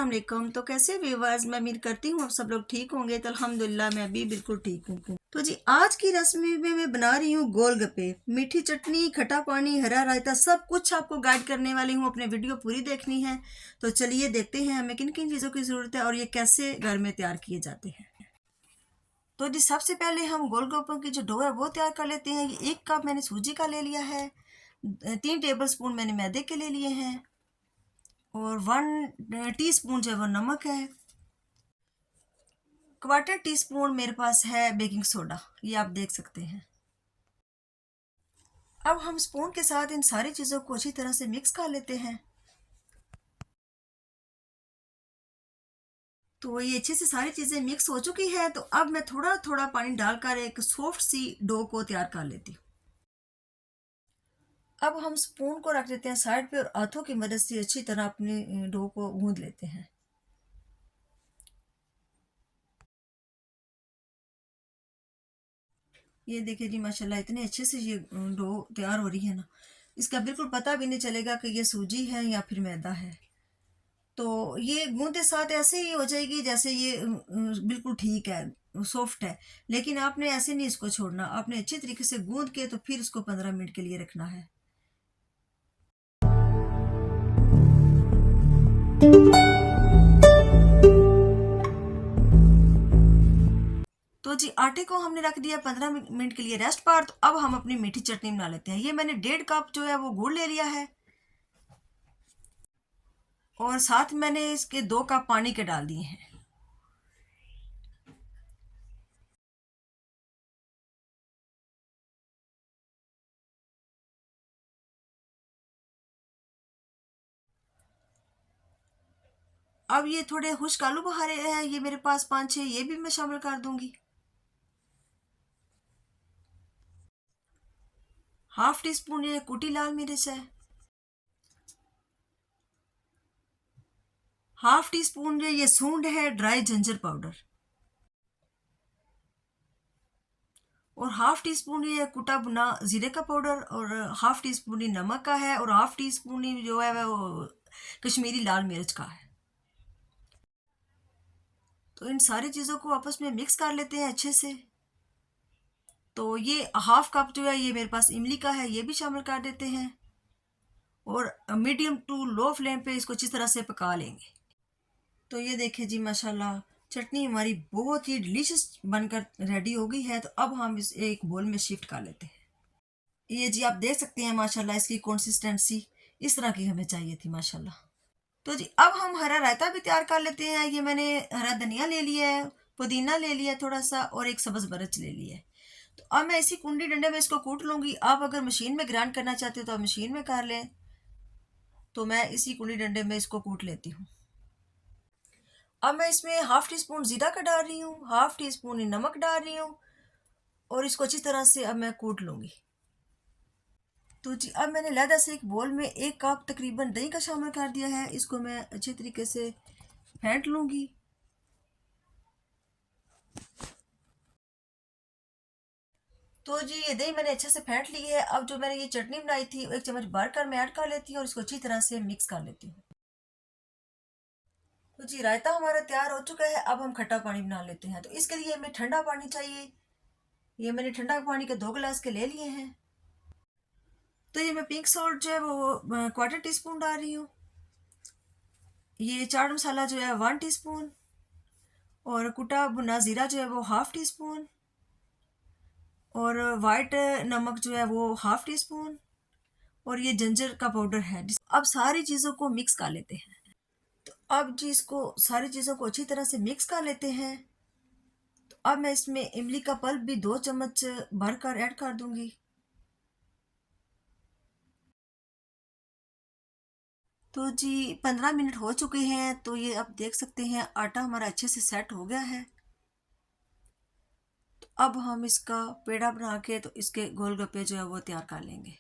अस्सलाम वालेकुम। तो कैसे व्यूवर्स, मैं उम्मीद करती हूँ आप सब लोग ठीक होंगे। तो अल्हम्दुलिल्लाह मैं भी बिल्कुल ठीक हूँ। तो जी आज की रेसिपी में मैं बना रही हूँ गोलगप्पे। मीठी चटनी, खट्टा पानी, हरा रायता, सब कुछ आपको गाइड करने वाली हूँ। अपने वीडियो पूरी देखनी है। तो चलिए देखते हैं हमें किन किन चीज़ों की ज़रूरत है और ये कैसे घर में तैयार किए जाते हैं। तो जी सबसे पहले हम गोलगप्पों की जो डो है वो तैयार कर लेते हैं। ये 1 कप मैंने सूजी का ले लिया है, 3 टेबल स्पून मैंने मैदे के ले लिए हैं और 1 टीस्पून जो है वो नमक है। 1/4 टीस्पून मेरे पास है बेकिंग सोडा, ये आप देख सकते हैं। अब हम स्पून के साथ इन सारी चीज़ों को अच्छी तरह से मिक्स कर लेते हैं। तो ये अच्छे से सारी चीज़ें मिक्स हो चुकी है। तो अब मैं थोड़ा थोड़ा पानी डालकर एक सॉफ्ट सी डो को तैयार कर लेती हूँ। अब हम स्पून को रख देते हैं साइड पे और हाथों की मदद से अच्छी तरह अपने डो को गूंद लेते हैं। ये देखिए जी माशाल्लाह इतने अच्छे से ये डो तैयार हो रही है ना, इसका बिल्कुल पता भी नहीं चलेगा कि ये सूजी है या फिर मैदा है। तो ये गूंदते साथ ऐसे ही हो जाएगी जैसे ये बिल्कुल ठीक है, सॉफ्ट है। लेकिन आपने ऐसे नहीं इसको छोड़ना, आपने अच्छे तरीके से गूंद के तो फिर इसको 15 मिनट के लिए रखना है। तो जी आटे को हमने रख दिया 15 मिनट के लिए रेस्ट पर। तो अब हम अपनी मीठी चटनी बना लेते हैं। ये मैंने 1.5 कप जो है वो गुड़ ले लिया है और साथ मैंने इसके 2 कप पानी के डाल दिए हैं। अब ये थोड़े खुश्क आलू बुखारे हैं, ये मेरे पास 5-6, ये भी मैं शामिल कर दूंगी। 1/2 टीस्पून ये कुटी लाल मिर्च है। 1/2 टीस्पून ये सूंड है ड्राई जिंजर पाउडर। और 1/2 टीस्पून ये कुटा भुना जीरे का पाउडर और 1/2 टीस्पून नमक का है और 1/2 टीस्पून जो है वो कश्मीरी लाल मिर्च का है। तो इन सारी चीज़ों को आपस में मिक्स कर लेते हैं अच्छे से। तो ये 1/2 कप जो है ये मेरे पास इमली का है, ये भी शामिल कर देते हैं और मीडियम टू लो फ्लेम पे इसको अच्छी तरह से पका लेंगे। तो ये देखिए जी माशाल्लाह चटनी हमारी बहुत ही डिलीशियस बनकर रेडी हो गई है। तो अब हम इस एक बोल में शिफ्ट कर लेते हैं। ये जी आप देख सकते हैं माशाल्लाह इसकी कंसिस्टेंसी इस तरह की हमें चाहिए थी माशाल्लाह। तो जी अब हम हरा रायता भी तैयार कर लेते हैं। ये मैंने हरा धनिया ले लिया है, पुदीना ले लिया थोड़ा सा और एक सब्ज मिर्च ले लिया है। तो अब मैं इसी कुंडी डंडे में इसको कूट लूंगी। आप अगर मशीन में ग्राइंड करना चाहते हो तो आप मशीन में कर लें। तो मैं इसी कुंडी डंडे में इसको कूट लेती हूँ। अब मैं इसमें 1/2 टीस्पून जीरा का डाल रही हूँ, 1/2 टीस्पून नमक डाल रही हूँ और इसको अच्छी तरह से अब मैं कूट लूंगी। तो जी अब मैंने लहदा से एक बोल में 1 कप तकरीबन दही का शामिल कर दिया है। इसको मैं अच्छे तरीके से फेंट लूंगी। तो जी ये दही मैंने अच्छे से फेंट ली है। अब जो मैंने ये चटनी बनाई थी 1 चम्मच भर कर मैं ऐड कर लेती हूँ और इसको अच्छी तरह से मिक्स कर लेती हूँ। तो जी रायता हमारा तैयार हो चुका है। अब हम खट्टा पानी बना लेते हैं। तो इसके लिए हमें ठंडा पानी चाहिए। ये मैंने ठंडा पानी के 2 गिलास के ले लिए हैं। तो ये मैं पिंक सॉल्ट जो है वो 1/4 टीस्पून डाल रही हूँ। ये चाट मसाला जो है 1 टीस्पून और कुटा भुना ज़ीरा जो है वो 1/2 टीस्पून और वाइट नमक जो है वो 1/2 टीस्पून और ये जिंजर का पाउडर है। अब सारी चीज़ों को मिक्स कर लेते हैं। तो अब जी इसको सारी चीज़ों को अच्छी तरह से मिक्स कर लेते हैं। तो अब मैं इसमें इमली का पल्प भी 2 चम्मच भर कर ऐड कर दूंगी। तो जी 15 मिनट हो चुके हैं। तो ये आप देख सकते हैं आटा हमारा अच्छे से सेट हो गया है। तो अब हम इसका पेड़ा बना के तो इसके गोलगप्पे जो है वो तैयार कर लेंगे।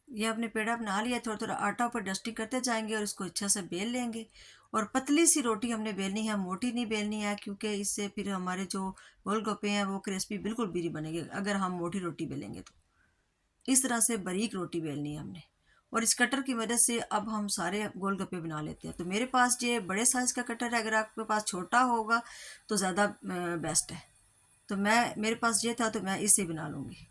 ये आपने पेड़ा बना लिया, थोड़ा थोड़ा आटा ऊपर डस्टिंग करते जाएंगे और इसको अच्छा से बेल लेंगे। और पतली सी रोटी हमने बेलनी है, मोटी नहीं बेलनी है, क्योंकि इससे फिर हमारे जो गोलगप्पे हैं वो क्रिस्पी बिल्कुल भी नहीं बनेंगे अगर हम मोटी रोटी बेलेंगे। तो इस तरह से बारीक रोटी बेलनी है हमने और इस कटर की मदद से अब हम सारे गोलगप्पे बना लेते हैं। तो मेरे पास ये बड़े साइज़ का कटर है, अगर आपके पास छोटा होगा तो ज़्यादा बेस्ट है। तो मेरे पास ये था तो मैं इससे बना लूँगी।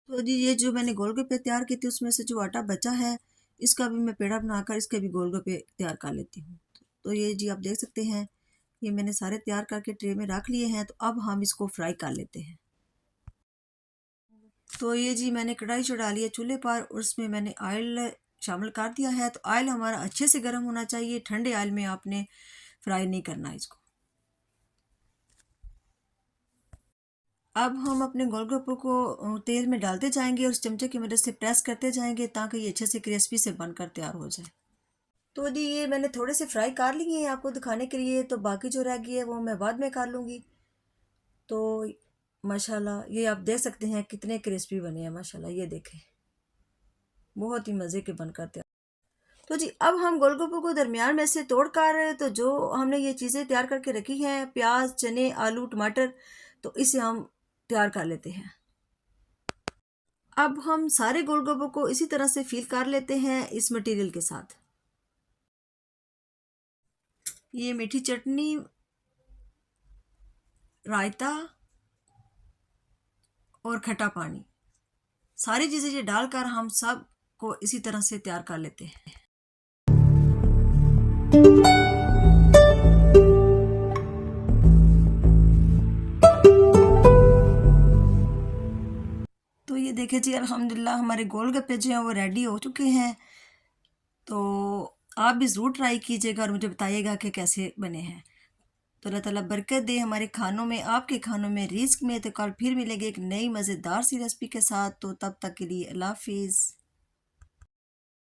तो जी ये जो मैंने गोलगप्पे तैयार किए थे उसमें से जो आटा बचा है, इसका भी मैं पेड़ा बनाकर इसके भी गोलगप्पे तैयार कर लेती हूँ। तो ये जी आप देख सकते हैं, ये मैंने सारे तैयार करके ट्रे में रख लिए हैं। तो अब हम इसको फ्राई कर लेते हैं। तो ये जी मैंने कढ़ाई चढ़ा ली है चूल्हे पर, और उसमें मैंने ऑयल शामिल कर दिया है। तो ऑयल हमारा अच्छे से गर्म होना चाहिए, ठंडे ऑयल में आपने फ्राई नहीं करना इसको। अब हम अपने गोलगप्पों को तेल में डालते जाएंगे और उस चमचे की मदद से प्रेस करते जाएंगे ताकि ये अच्छे से क्रिस्पी से बनकर तैयार हो जाए। तो जी ये मैंने थोड़े से फ्राई कर लिए हैं आपको दिखाने के लिए, तो बाकी जो रह गई है वो मैं बाद में कर लूँगी। तो माशाल्लाह ये आप देख सकते हैं कितने क्रिस्पी बने हैं, माशाल्लाह ये देखें, बहुत ही मज़े के बनकर तैयार। तो जी अब हम गोलगप्पों को दरमियान में से तोड़कर, तो जो हमने ये चीज़ें तैयार करके रखी हैं, प्याज, चने, आलू, टमाटर, तो इसे हम तैयार कर लेते हैं। अब हम सारे गोलगप्पों को इसी तरह से फिल कर लेते हैं इस मटेरियल के साथ। ये मीठी चटनी, रायता और खट्टा पानी, सारी चीज़ें ये डालकर हम सब को इसी तरह से तैयार कर लेते हैं। तो ये देखिए जी अल्हम्दुलिल्लाह हमारे गोलगप्पे जो हैं वो रेडी हो चुके हैं। तो आप भी ज़रूर ट्राई कीजिएगा और मुझे बताइएगा कि कैसे बने हैं। तो अल्लाह ताला बरकत दे हमारे खानों में, आपके खानों में, रिज़्क में। तो कल फिर मिलेंगे एक नई मज़ेदार सी रेसिपी के साथ। तो तब तक के लिए अल्लाह हाफ़िज़।